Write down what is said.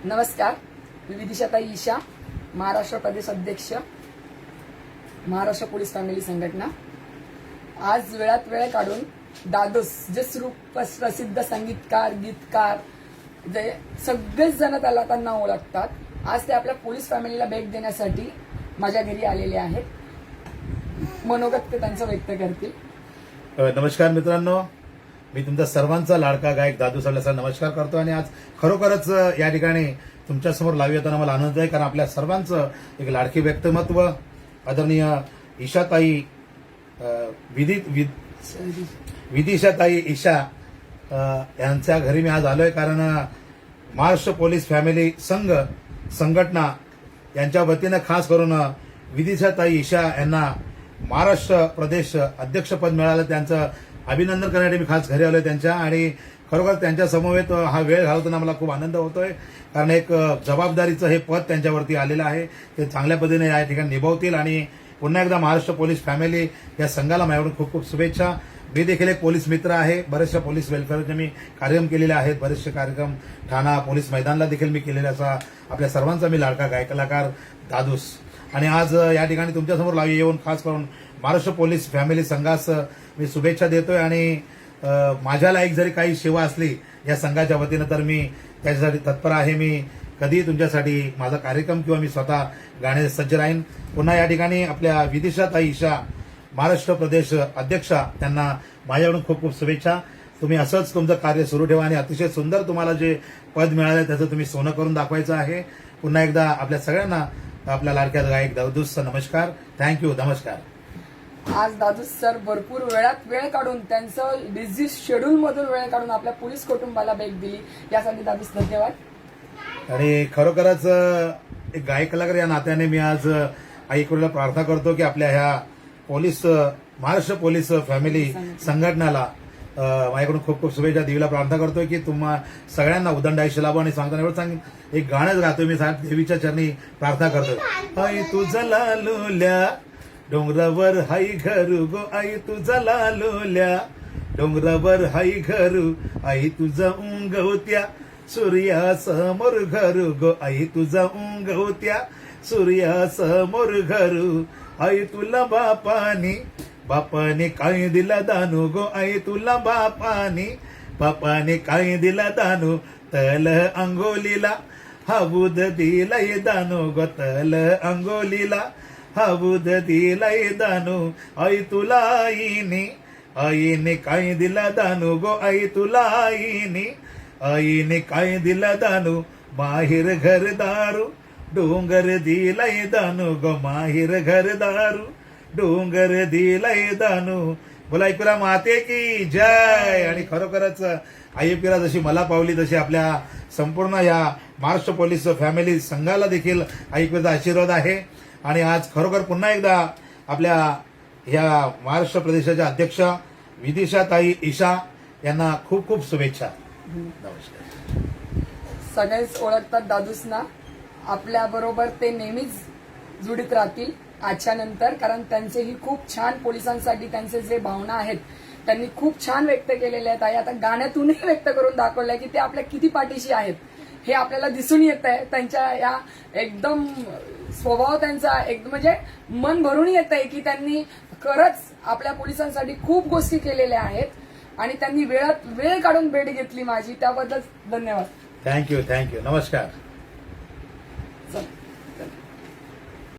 नमस्कार, मी विदिशाताई ईशा, महाराष्ट्र प्रदेश अध्यक्ष, Maharashtra police family संघटना। आज वेळात वेळ काढून दादूस जे प्रसिद्ध संगीतकार, गीतकार, जे सगळेच जण त्यांना ओळखतात, आज ते आपल्या पोलीस फॅमिलीला भेट देण्यासाठी माझ्या घरी आलेले आहेत। मनोगत ते त्यांचं व्यक्त करतील। नमस्कार मित्रांनो, मी तुमचा सर्वांचा लाडका गायक दादू साहेबांचा नमस्कार करतो आणि आज खरोखरच या ठिकाणी तुमच्यासमोर लावू येताना मला आनंद आहे, कारण आपल्या सर्वांचं एक लाडकी व्यक्तिमत्व आदरणीय ईशाताई विदिशाताई ईशा यांच्या घरी मी आज आलोय, कारण महाराष्ट्र पोलीस फॅमिली संघटना यांच्या वतीनं खास करून विदिशाताई ईशा यांना महाराष्ट्र प्रदेश अध्यक्षपद मिळालं। त्यांचं अभिनंदन करण्यासाठी मी खास घरी आलोय त्यांच्या, आणि खरोखर त्यांच्या समवेत हा वेळ घालवताना मला खूप आनंद होतोय, कारण एक जबाबदारीचं हे पद त्यांच्यावरती आलेलं आहे। ते चांगल्या पद्धतीने या ठिकाणी निभावतील आणि पुन्हा एकदा महाराष्ट्र पोलीस फॅमिली या संघाला माझ्याकडून खूप खूप शुभेच्छा। मी देखील एक पोलीस मित्र आहे, बरेचशा पोलीस वेलफेअरचे मी कार्यक्रम केलेले आहेत, बरेचसे कार्यक्रम ठाणा पोलीस मैदानला देखील मी केलेले। असा आपल्या सर्वांचा मी लाडका गायक कलाकार दादूस, आणि आज या ठिकाणी तुमच्यासमोर लावी येऊन खास करून महाराष्ट्र पोलीस फॅमिली संघास मी शुभेच्छा देतोय। आणि माझ्याला एक जरी काही सेवा असली या संघाच्या वतीनं तर मी त्याच्यासाठी तत्पर आहे। मी कधीही तुमच्यासाठी माझा कार्यक्रम किंवा मी स्वतः गाणे सज्ज राहीन। पुन्हा या ठिकाणी आपल्या विदिशाताई ईशा महाराष्ट्र प्रदेश अध्यक्षा, त्यांना माझ्याकडून खूप खूप शुभेच्छा। तुम्ही असंच तुमचं कार्य सुरू ठेवा आणि अतिशय सुंदर तुम्हाला जे पद मिळालं त्याचं तुम्ही सोनं करून दाखवायचं आहे। पुन्हा एकदा आपल्या सगळ्यांना आपल्या लाडक्या गायक दादूस नमस्कार, थँक्यू, नमस्कार। आज दादूस सर भरपूर वेळात वेळ काढून त्यांचं बिझी शेड्यूल मधून वेळ काढून आपल्या पोलीस कुटुंबाला भेट दिली, यासाठी दादूस धन्यवाद। आणि खरोखरच एक गायक कलाकार या नात्याने मी आज आईकडून प्रार्थना करतो की आपल्या ह्या महाराष्ट्र पोलीस फॅमिली संघटनेला माझ्याकडून खूप खूप शुभेच्छा देवीला प्रार्थना करतोय की तुम्हा सगळ्यांना उदंड आयुष्य लाभो। आणि सांगताना एवढं सांग एक गाणंच गातोय मी, साहेब देवीच्या चरणी प्रार्थना करतोय। आई तुझं लालूल्या डोंगरावर हाई घरू गो, आई तुझं लालूल्या डोंगरावर हाई घरू, आई तुझं उंगवत्या सूर्यासमोर घरू गो, आई तुझं उंगवत्या सूर्यासमोर घरू, आई तुला बापाने काय दिला दानू गो, आई तुला बापाने काय दिला दानू, तल अंगोलीला हाबूद दिलाय दानू गो, तल अंगोलीला हाबूद दिलाय दानू, आई तुला आईने काय दिला दानू गो, आई तुला आईने काय दिला दानू, माहेर घरदारू डोंगर दिलाय दानू गो, माहेर घरदारू डोंगर दिलाय दानू। बोला ऐकूला माते की जय। आणि खरोखरच आईपिरा जशी मला पावली तशी आपल्या संपूर्ण या महाराष्ट्र पोलीस फॅमिली संघाला देखील आईपिराचा आशीर्वाद आहे। आणि आज खरोखर पुन्हा एकदा आपल्या या महाराष्ट्र प्रदेशाच्या अध्यक्ष विदिशाताई ईशा यांना खूप खूप शुभेच्छा। नमस्कार। सगळेच ओळखतात दादूसना, आपल्या बरोबर ते नेहमीच जुडीत राहतील आजच्या नंतर, कारण त्यांचेही खूप छान पोलिसांसाठी त्यांचे जे भावना आहेत त्यांनी खूप छान व्यक्त केलेले आहेत। आता गाण्यातूनही व्यक्त करून दाखवलंय की ते आपल्या किती पाठीशी आहेत हे आपल्याला दिसून येत आहे। त्यांच्या या एकदम स्वभाव त्यांचा एकदम म्हणजे मन भरून येत आहे की त्यांनी खरंच आपल्या पोलिसांसाठी खूप गोष्टी केलेल्या आहेत आणि त्यांनी वेळात वेळ काढून भेट घेतली माझी, त्याबद्दल धन्यवाद। थँक्यू, नमस्कार।